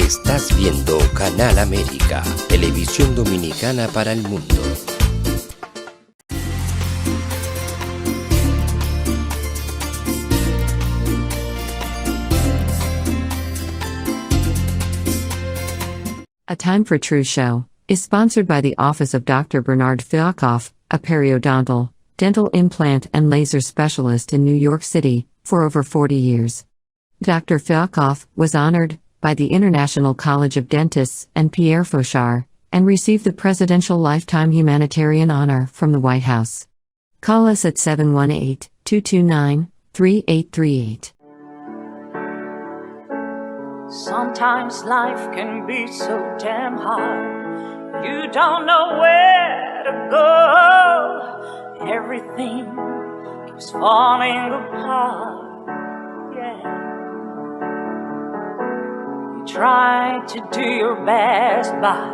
Estás viendo Canal América, televisión dominicana para el mundo. A Time for Truth show is sponsored by the Office of Dr. Bernard Fialkoff, a periodontal, dental implant and laser specialist in New York City, for over 40 years. Dr. Fialkoff was honored by the International College of Dentists and Pierre Fauchard, and received the Presidential Lifetime Humanitarian Honor from the White House. Call us at 718-229-3838. Sometimes life can be so damn hard. You don't know where to go. Everything keeps falling apart. Yeah. You try to do your best, but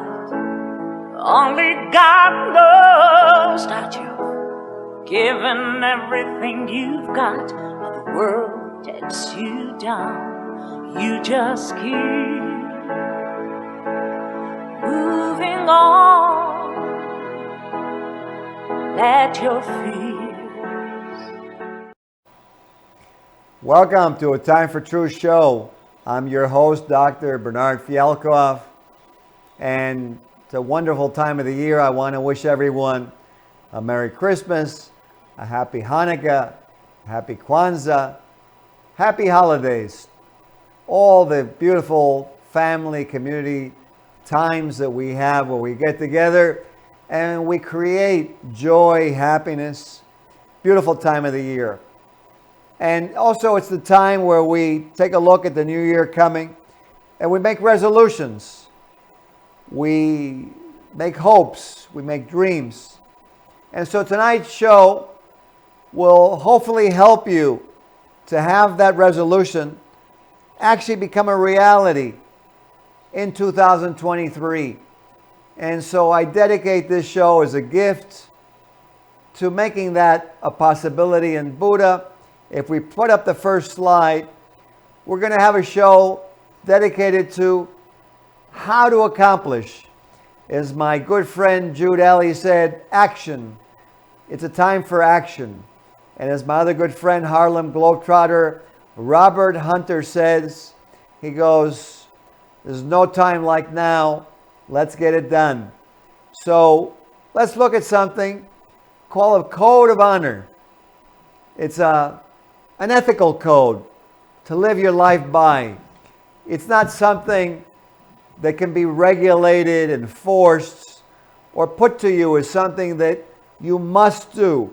only God knows that you've given everything you've got, but the world takes you down. You just keep moving on. Let your fears. Welcome to A Time for Truth show. I'm your host, Dr. Bernard Fialkoff, and it's a wonderful time of the year. I want to wish everyone a Merry Christmas, a Happy Hanukkah, Happy Kwanzaa, Happy Holidays. All the beautiful family, community times that we have where we get together and we create joy, happiness, beautiful time of the year. And also it's the time where we take a look at the new year coming and we make resolutions. We make hopes, we make dreams. And so tonight's show will hopefully help you to have that resolution actually become a reality in 2023. And so I dedicate this show as a gift to making that a possibility. And Buddha, if we put up the first slide, we're going to have a show dedicated to how to accomplish. As my good friend Jude Alley said, action. It's a time for action. And as my other good friend Harlem Globetrotter Robert Hunter says, he goes, there's no time like now, let's get it done. So let's look at something called a code of honor. It's an ethical code to live your life by. It's not something that can be regulated and forced or put to you as something that you must do.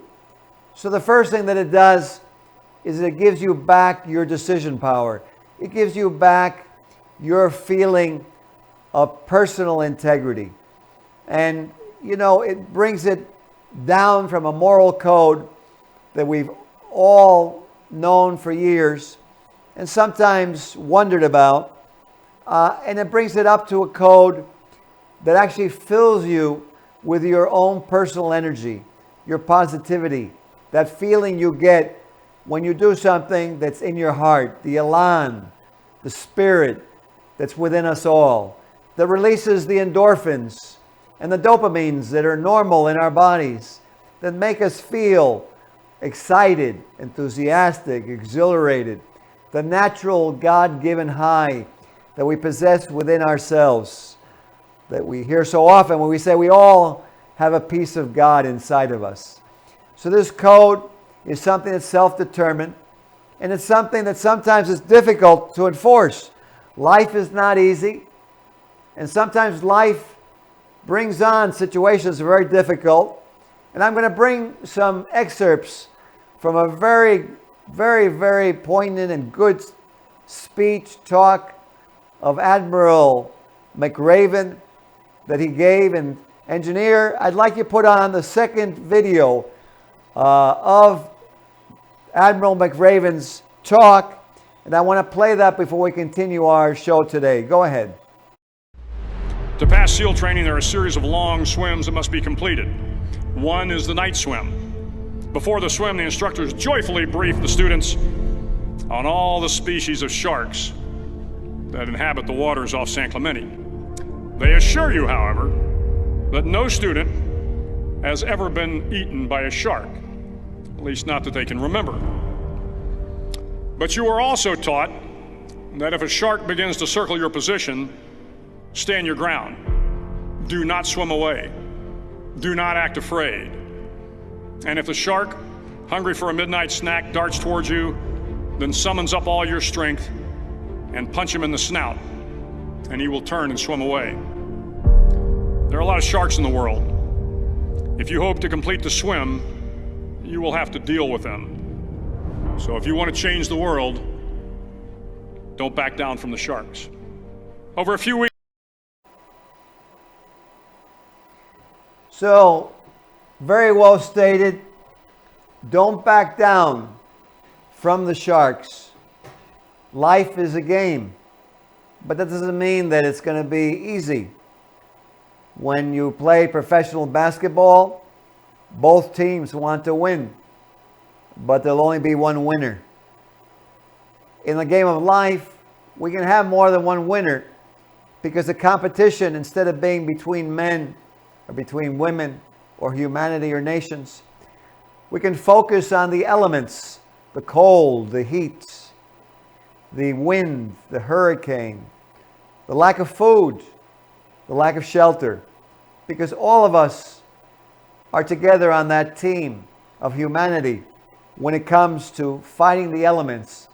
So the first thing that it does is it gives you back your decision power. It gives you back your feeling of personal integrity. And, you know, it brings it down from a moral code that we've all known for years and sometimes wondered about. And it brings it up to a code that actually fills you with your own personal energy, your positivity, that feeling you get when you do something that's in your heart, the elan, the spirit that's within us all, that releases the endorphins and the dopamines that are normal in our bodies, that make us feel excited, enthusiastic, exhilarated, the natural God-given high that we possess within ourselves, that we hear so often when we say we all have a piece of God inside of us. So this code is something that's self-determined, and it's something that sometimes is difficult to enforce. Life is not easy, and sometimes life brings on situations that are very difficult. And I'm going to bring some excerpts from a very, very, very poignant and good speech talk of Admiral McRaven that he gave. And engineer, I'd like you to put on the second video of Admiral McRaven's talk, and I want to play that before we continue our show today. Go ahead. To pass SEAL training, there are a series of long swims that must be completed. One is the night swim. Before the swim, the instructors joyfully brief the students on all the species of sharks that inhabit the waters off San Clemente. They assure you, however, that no student has ever been eaten by a shark, at least not that they can remember. But you are also taught that if a shark begins to circle your position, stand your ground. Do not swim away. Do not act afraid. And if the shark, hungry for a midnight snack, darts towards you, then summons up all your strength and punch him in the snout, and he will turn and swim away. There are a lot of sharks in the world. If you hope to complete the swim, you will have to deal with them. So if you want to change the world, don't back down from the sharks. Over a few weeks. So, very well stated. Don't back down from the sharks. Life is a game, but that doesn't mean that it's going to be easy. When you play professional basketball, both teams want to win, but there'll only be one winner. In the game of life, we can have more than one winner because the competition, instead of being between men or between women or humanity or nations, we can focus on the elements, the cold, the heat, the wind, the hurricane, the lack of food, the lack of shelter, because all of us are together on that team of humanity when it comes to fighting the elements.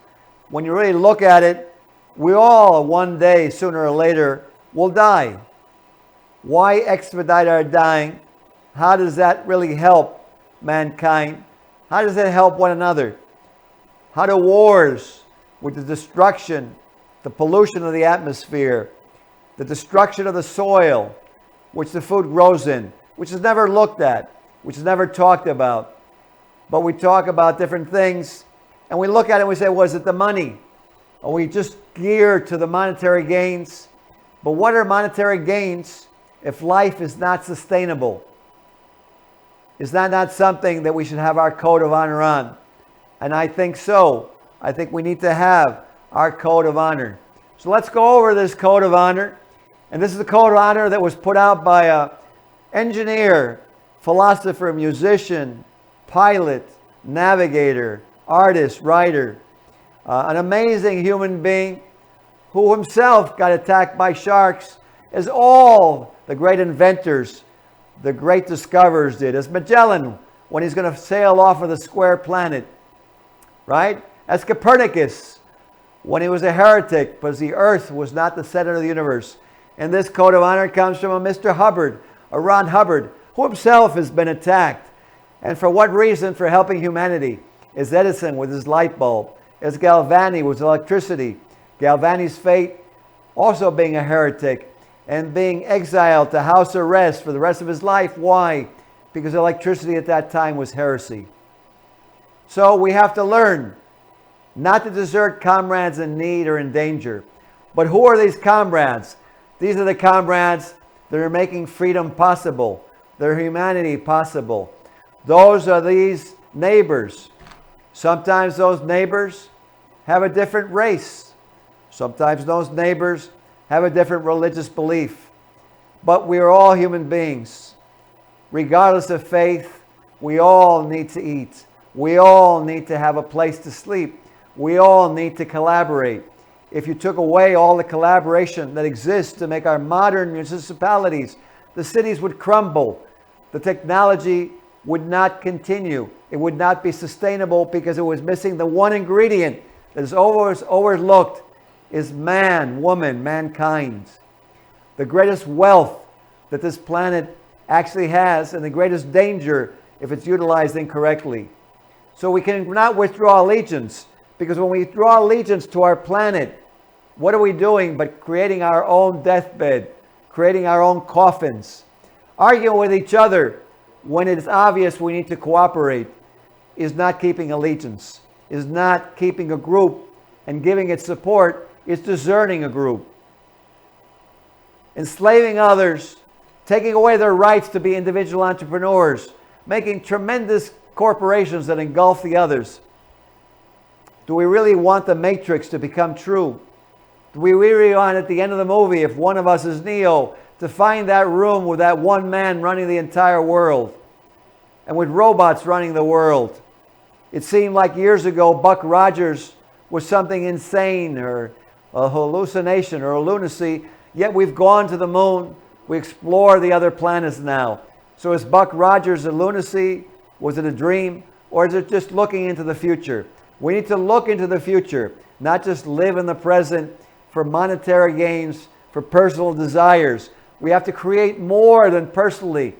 When you really look at it, we all one day, sooner or later, will die. Why expedite our dying? How does that really help mankind? How does it help one another? How do wars, with the destruction, the pollution of the atmosphere, the destruction of the soil, which the food grows in, which is never looked at, which is never talked about. But we talk about different things, and we look at it and we say, was it the money? Are we just geared to the monetary gains? But what are monetary gains if life is not sustainable? Is that not something that we should have our code of honor on? And I think so. I think we need to have our code of honor. So let's go over this code of honor. And this is the code of honor that was put out by an engineer, philosopher, musician, pilot, navigator, artist, writer, an amazing human being who himself got attacked by sharks, as all the great inventors, the great discoverers did. As Magellan, when he's going to sail off of the square planet, right? As Copernicus, when he was a heretic because the earth was not the center of the universe. And this code of honor comes from a Mr. Hubbard, a Ron Hubbard, who himself has been attacked. And for what reason? For helping humanity. As Edison with his light bulb, as Galvani with electricity. Galvani's fate also being a heretic and being exiled to house arrest for the rest of his life. Why? Because electricity at that time was heresy. So we have to learn not to desert comrades in need or in danger. But who are these comrades? These are the comrades that are making freedom possible, their humanity possible. Those are these neighbors. Sometimes those neighbors have a different race. Sometimes those neighbors have a different religious belief. But we are all human beings. Regardless of faith, we all need to eat. We all need to have a place to sleep. We all need to collaborate. If you took away all the collaboration that exists to make our modern municipalities, the cities would crumble. The technology would not continue. It would not be sustainable because it was missing the one ingredient that is always overlooked is man, woman, mankind. The greatest wealth that this planet actually has and the greatest danger if it's utilized incorrectly. So we cannot withdraw allegiance, because when we withdraw allegiance to our planet, what are we doing but creating our own deathbed, creating our own coffins, arguing with each other when it is obvious we need to cooperate, is not keeping allegiance, is not keeping a group and giving it support, is deserting a group. Enslaving others, taking away their rights to be individual entrepreneurs, making tremendous corporations that engulf the others. Do we really want the matrix to become true? We really want at the end of the movie, if one of us is Neo, to find that room with that one man running the entire world and with robots running the world. It seemed like years ago Buck Rogers was something insane or a hallucination or a lunacy, yet we've gone to the moon. We explore the other planets now. So is Buck Rogers a lunacy? Was it a dream? Or is it just looking into the future? We need to look into the future, not just live in the present for monetary gains, for personal desires. We have to create more than personally,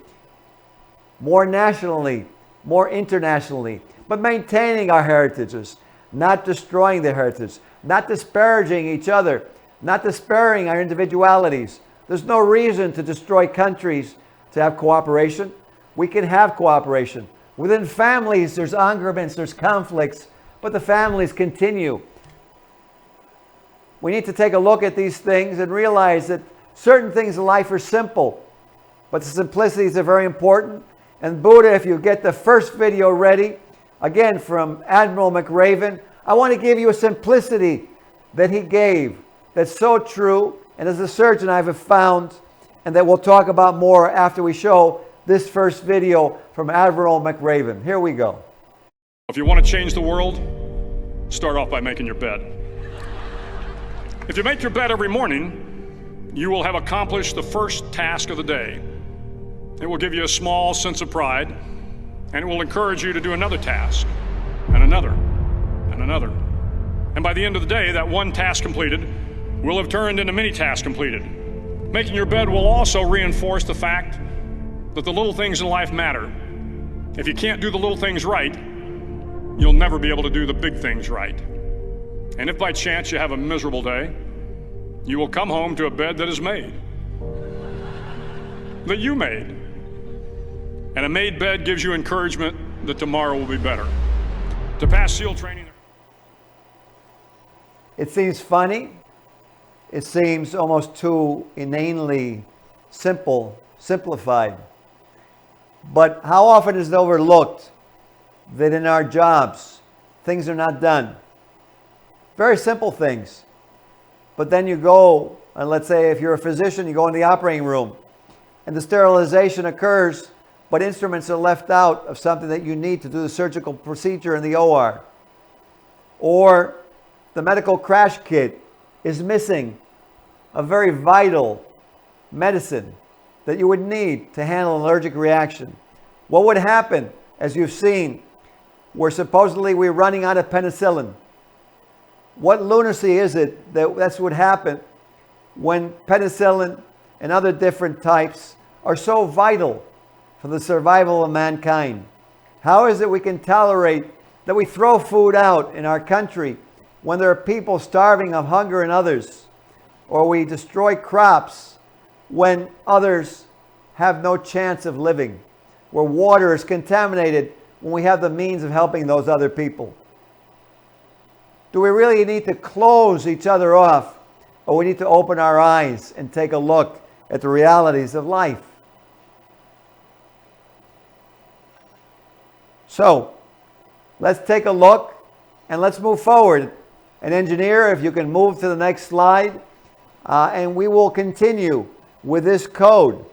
more nationally, more internationally, but maintaining our heritages, not destroying the heritage, not disparaging each other, not despairing our individualities. There's no reason to destroy countries to have cooperation. We can have cooperation. Within families, there's arguments, there's conflicts, but the families continue. We need to take a look at these things and realize that certain things in life are simple, but the simplicities are very important. And Buddha, if you get the first video ready, again from Admiral McRaven, I want to give you a simplicity that he gave that's so true, and as a surgeon I've found, and that we'll talk about more after we show this first video from Admiral McRaven. Here we go. If you want to change the world, start off by making your bed. If you make your bed every morning, you will have accomplished the first task of the day. It will give you a small sense of pride, and it will encourage you to do another task, and another, and another. And by the end of the day, that one task completed will have turned into many tasks completed. Making your bed will also reinforce the fact that the little things in life matter. If you can't do the little things right, you'll never be able to do the big things right. And if by chance you have a miserable day, you will come home to a bed that is made, that you made. And a made bed gives you encouragement that tomorrow will be better. To pass SEAL training. It seems funny. It seems almost too inanely simplified. But how often is it overlooked that in our jobs, things are not done? Very simple things. But then you go, and let's say if you're a physician, you go in the operating room, and the sterilization occurs, but instruments are left out of something that you need to do the surgical procedure in the OR. Or the medical crash kit is missing a very vital medicine that you would need to handle an allergic reaction. What would happen, as you've seen, where supposedly we're running out of penicillin? What lunacy is it that that's what happened when penicillin and other different types are so vital for the survival of mankind? How is it we can tolerate that we throw food out in our country when there are people starving of hunger in others? Or we destroy crops when others have no chance of living? Where water is contaminated when we have the means of helping those other people? Do we really need to close each other off, or we need to open our eyes and take a look at the realities of life? So, let's take a look and let's move forward. And engineer, if you can move to the next slide, and we will continue with this code.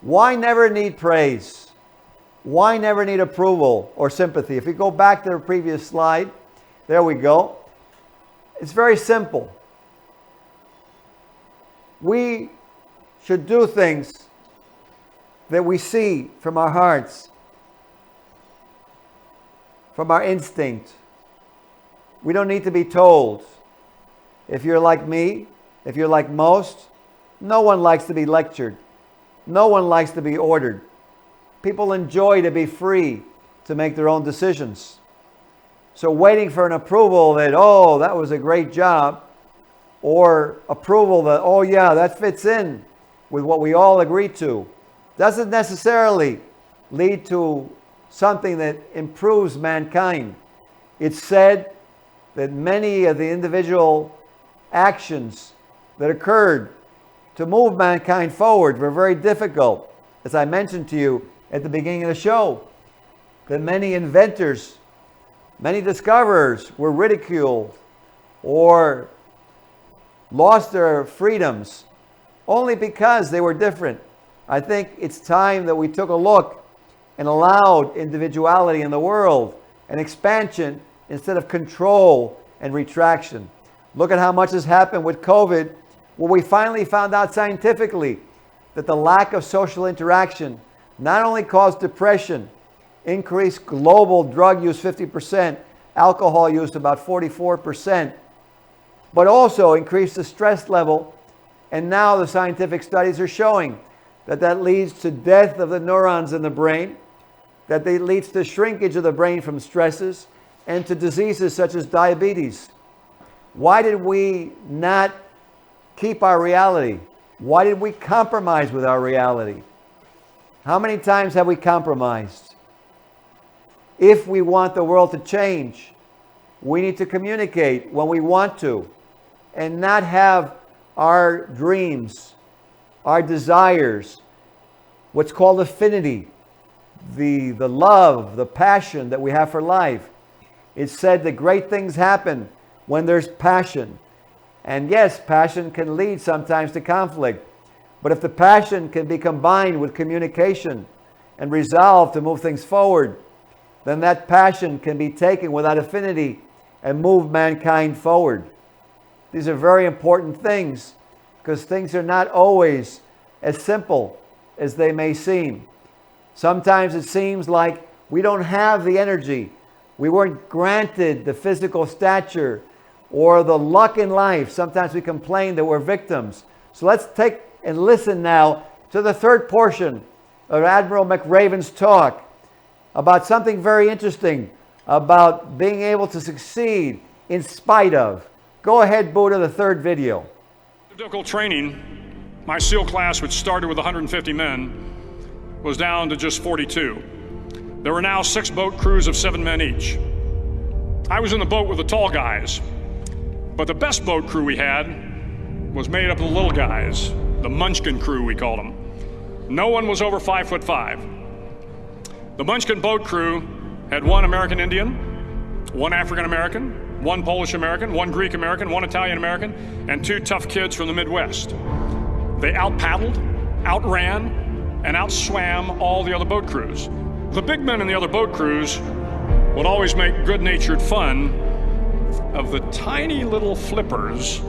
Why never need praise? Why never need approval or sympathy? If we go back to the previous slide, there we go. It's very simple. We should do things that we see from our hearts, from our instinct. We don't need to be told. If you're like me, if you're like most, no one likes to be lectured. No one likes to be ordered. People enjoy to be free to make their own decisions. So waiting for an approval that, oh, that was a great job, or approval that, oh yeah, that fits in with what we all agree to, doesn't necessarily lead to something that improves mankind. It's said that many of the individual actions that occurred to move mankind forward were very difficult. As I mentioned to you at the beginning of the show, that many inventors, many discoverers were ridiculed or lost their freedoms only because they were different. I think it's time that we took a look and allowed individuality in the world and expansion instead of control and retraction. Look at how much has happened with COVID, where we finally found out scientifically that the lack of social interaction not only caused depression, increased global drug use 50%, alcohol use about 44%, but also increased the stress level. And now the scientific studies are showing that that leads to death of the neurons in the brain, that it leads to shrinkage of the brain from stresses, and to diseases such as diabetes. Why did we not keep our reality? Why did we compromise with our reality? How many times have we compromised? If we want the world to change, we need to communicate when we want to and not have our dreams, our desires, what's called affinity, the love, the passion that we have for life. It's said that great things happen when there's passion. And yes, passion can lead sometimes to conflict. But if the passion can be combined with communication and resolve to move things forward, then that passion can be taken without affinity and move mankind forward. These are very important things because things are not always as simple as they may seem. Sometimes it seems like we don't have the energy. We weren't granted the physical stature or the luck in life. Sometimes we complain that we're victims. So let's take and listen now to the third portion of Admiral McRaven's talk about something very interesting about being able to succeed in spite of. Go ahead, Buddha, the third video. Difficult training, my SEAL class, which started with 150 men, was down to just 42. There were now 6 boat crews of 7 men each. I was in the boat with the tall guys, but the best boat crew we had was made up of the little guys, the Munchkin crew, we called them. No one was over 5'5". The Munchkin boat crew had 1 American Indian, 1 African American, 1 Polish American, 1 Greek American, 1 Italian American, and 2 tough kids from the Midwest. They out-paddled, outran, and outswam all the other boat crews. The big men in the other boat crews would always make good-natured fun of the tiny little flippers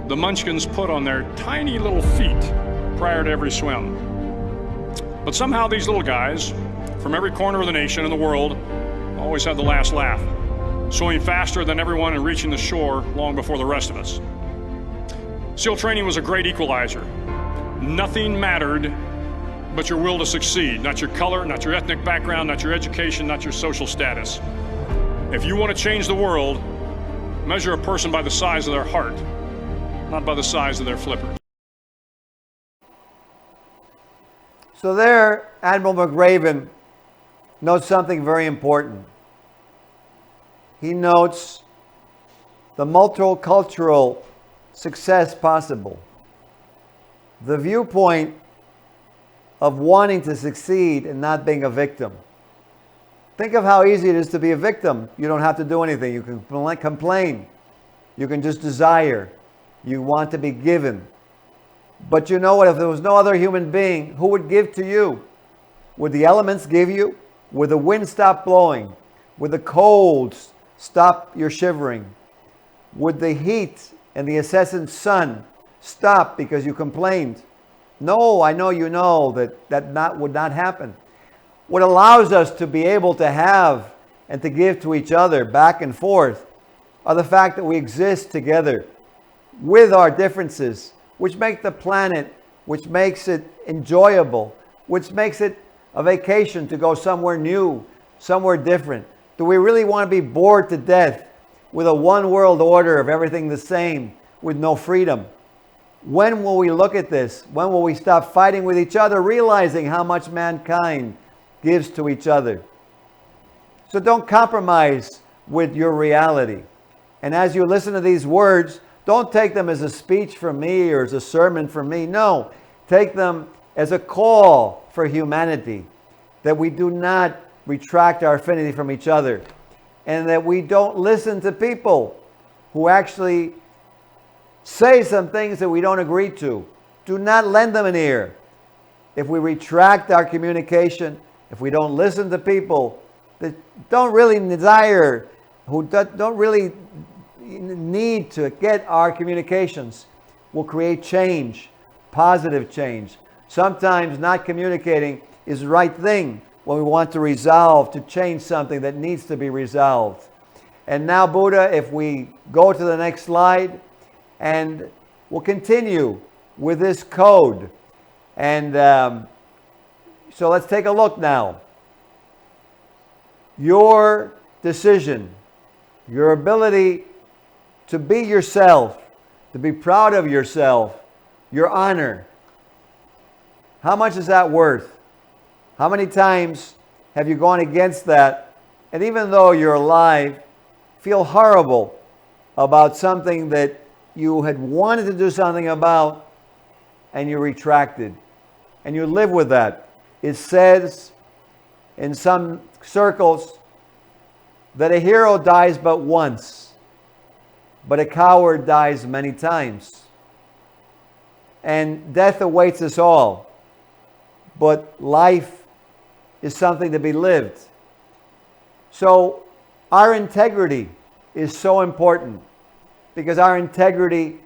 the Munchkins put on their tiny little feet prior to every swim. But somehow these little guys from every corner of the nation and the world always had the last laugh, swimming faster than everyone and reaching the shore long before the rest of us. SEAL training was a great equalizer. Nothing mattered but your will to succeed, not your color, not your ethnic background, not your education, not your social status. If you want to change the world, measure a person by the size of their heart, not by the size of their flipper. So there, Admiral McRaven notes something very important. He notes the multicultural success possible. The viewpoint of wanting to succeed and not being a victim. Think of how easy it is to be a victim. You don't have to do anything. You can complain. You can just desire. You want to be given. But you know what? If there was no other human being, who would give to you? Would the elements give you? Would the wind stop blowing? Would the cold stop your shivering? Would the heat and the incessant sun stop because you complained? No, I know you know that would not happen. What allows us to be able to have and to give to each other back and forth are the fact that we exist together with our differences, which make the planet, which makes it enjoyable, which makes it a vacation to go somewhere new, somewhere different. Do we really want to be bored to death with a one world order of everything the same with no freedom? When will we look at this? When will we stop fighting with each other, realizing how much mankind gives to each other? So don't compromise with your reality. And as you listen to these words, don't take them as a speech from me or as a sermon from me. No, take them as a call for humanity, that we do not retract our affinity from each other, and that we don't listen to people who actually say some things that we don't agree to. Do not lend them an ear. If we retract our communication, if we don't listen to people that don't really desire, who don't really need to get our communications, we'll create change, positive change. Sometimes not communicating is the right thing when we want to resolve, to change something that needs to be resolved. And now, Buddha, if we go to the next slide, and we'll continue with this code. And so let's take a look now. Your decision, your ability to be yourself, to be proud of yourself, your honor. How much is that worth? How many times have you gone against that? And even though you're alive, feel horrible about something that you had wanted to do something about, and you retracted. And you live with that. It says in some circles that a hero dies but once, but a coward dies many times. And death awaits us all. But life is something to be lived. So our integrity is so important, because our integrity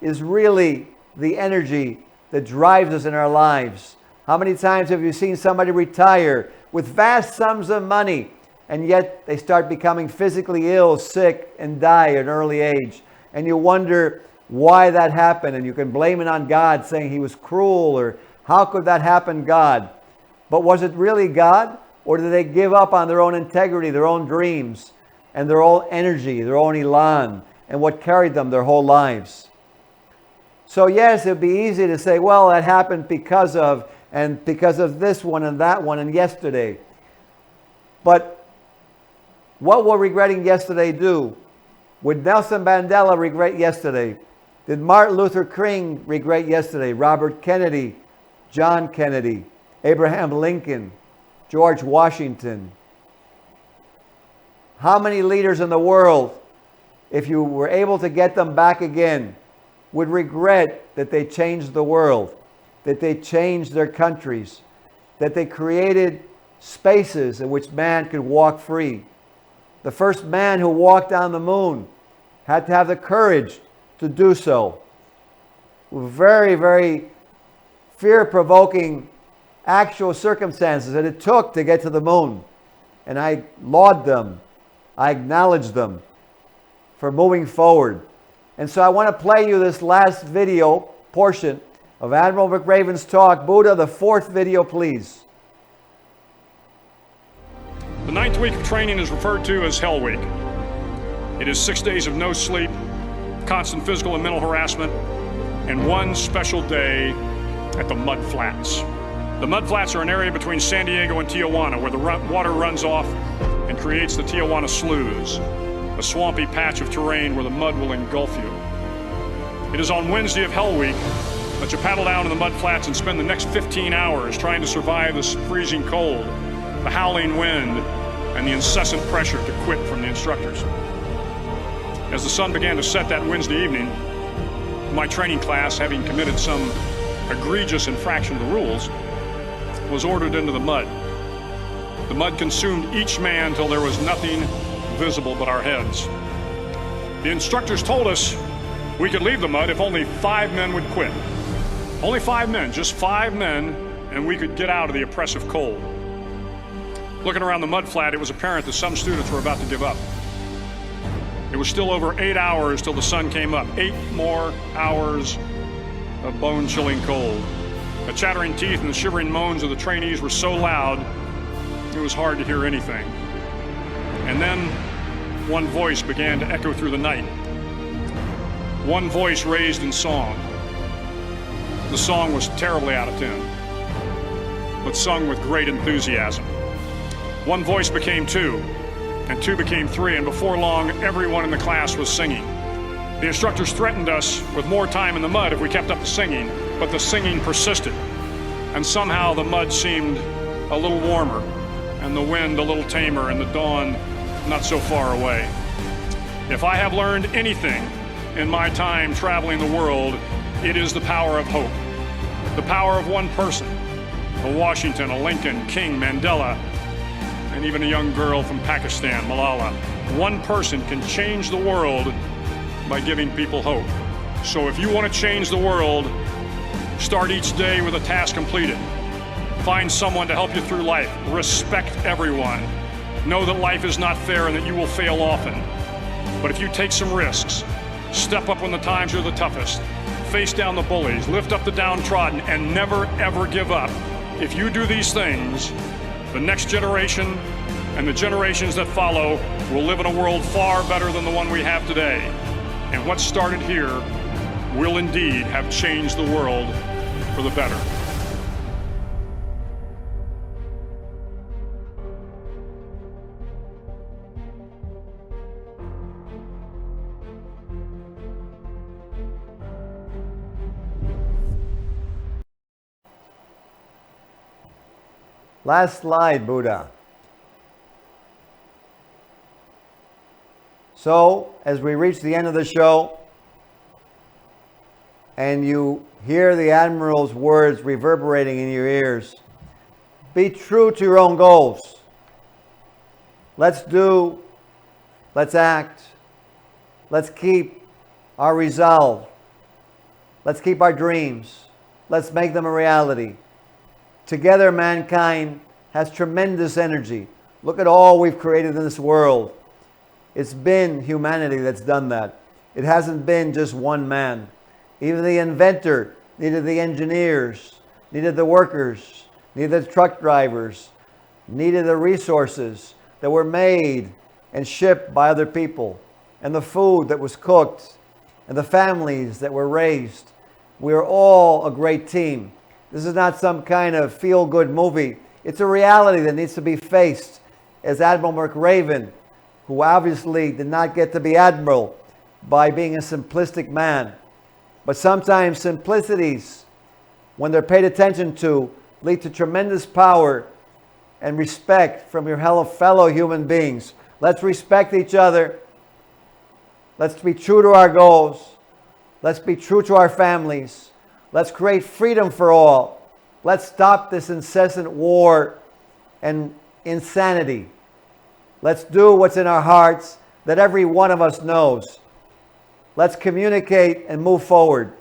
is really the energy that drives us in our lives. How many times have you seen somebody retire with vast sums of money, and yet they start becoming physically ill, sick, and die at an early age? And you wonder why that happened, and you can blame it on God, saying he was cruel, or how could that happen, God? But was it really God? Or did they give up on their own integrity, their own dreams, and their own energy, their own elan, and what carried them their whole lives? So yes, it would be easy to say, well, that happened because of this one and that one and yesterday. But what will regretting yesterday do? Would Nelson Mandela regret yesterday? Did Martin Luther King regret yesterday? Robert Kennedy, John Kennedy, Abraham Lincoln, George Washington? How many leaders in the world, if you were able to get them back again, would regret that they changed the world, that they changed their countries, that they created spaces in which man could walk free? The first man who walked on the moon had to have the courage to do so. Very, very fear-provoking actual circumstances that it took to get to the moon. And I laud them. I acknowledge them for moving forward. And so I want to play you this last video portion of Admiral McRaven's talk. Buddha, the fourth video, please. The 9th week of training is referred to as Hell Week. It is 6 days of no sleep, constant physical and mental harassment, and one special day at the Mud Flats. The Mud Flats are an area between San Diego and Tijuana where the water runs off and creates the Tijuana Sloughs, a swampy patch of terrain where the mud will engulf you. It is on Wednesday of Hell Week that you paddle down to the Mud Flats and spend the next 15 hours trying to survive this freezing cold, the howling wind, and the incessant pressure to quit from the instructors. As the sun began to set that Wednesday evening, my training class, having committed some egregious infraction of the rules, was ordered into the mud. The mud consumed each man till there was nothing visible but our heads. The instructors told us we could leave the mud if only 5 men would quit. Only 5 men, just 5 men, and we could get out of the oppressive cold. Looking around the mud flat, it was apparent that some students were about to give up. It was still over 8 hours till the sun came up. 8 more hours of bone-chilling cold. The chattering teeth and the shivering moans of the trainees were so loud, it was hard to hear anything. And then one voice began to echo through the night. One voice raised in song. The song was terribly out of tune, but sung with great enthusiasm. One voice became 2, and 2 became 3, and before long, everyone in the class was singing. The instructors threatened us with more time in the mud if we kept up the singing, but the singing persisted, and somehow the mud seemed a little warmer, and the wind a little tamer, and the dawn not so far away. If I have learned anything in my time traveling the world, it is the power of hope. The power of one person, a Washington, a Lincoln, King, Mandela, and even a young girl from Pakistan, Malala. One person can change the world by giving people hope. So if you want to change the world, start each day with a task completed. Find someone to help you through life. Respect everyone. Know that life is not fair and that you will fail often. But if you take some risks, step up when the times are the toughest, face down the bullies, lift up the downtrodden, and never ever give up. If you do these things, the next generation and the generations that follow will live in a world far better than the one we have today. And what started here will indeed have changed the world for the better. Last slide, Buddha. So, as we reach the end of the show, and you hear the Admiral's words reverberating in your ears, be true to your own goals. Let's do, let's act, let's keep our resolve, let's keep our dreams, let's make them a reality. Together, mankind has tremendous energy. Look at all we've created in this world. It's been humanity that's done that. It hasn't been just one man. Even the inventor needed the engineers, needed the workers, needed the truck drivers, needed the resources that were made and shipped by other people, and the food that was cooked, and the families that were raised. We are all a great team. This is not some kind of feel-good movie. It's a reality that needs to be faced. As Admiral McRaven, who obviously did not get to be Admiral by being a simplistic man. But sometimes simplicities, when they're paid attention to, lead to tremendous power and respect from your fellow human beings. Let's respect each other. Let's be true to our goals. Let's be true to our families. Let's create freedom for all. Let's stop this incessant war and insanity. Let's do what's in our hearts that every one of us knows. Let's communicate and move forward.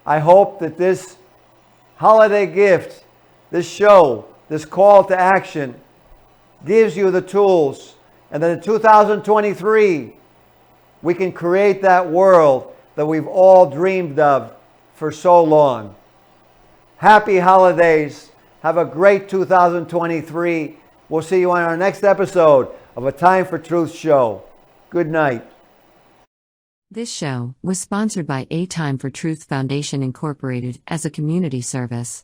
I hope that this holiday gift, this show, this call to action gives you the tools, and that in 2023 we can create that world that we've all dreamed of for so long. Happy holidays. Have a great 2023. We'll see you on our next episode of A Time for Truth show. Good night. This show was sponsored by A Time for Truth Foundation Incorporated as a community service.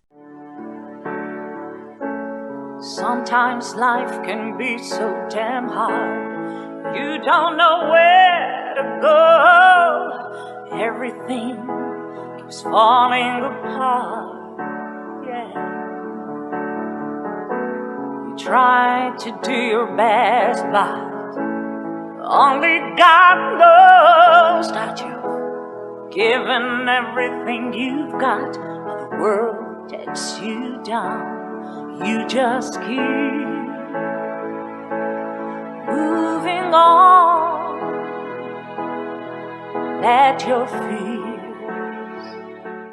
Sometimes life can be so damn hard. You don't know where to go. Everything keeps falling apart. Yeah. You try to do your best, but only God knows that you've given everything you've got, but the world takes you down. You just keep moving on. Let your feet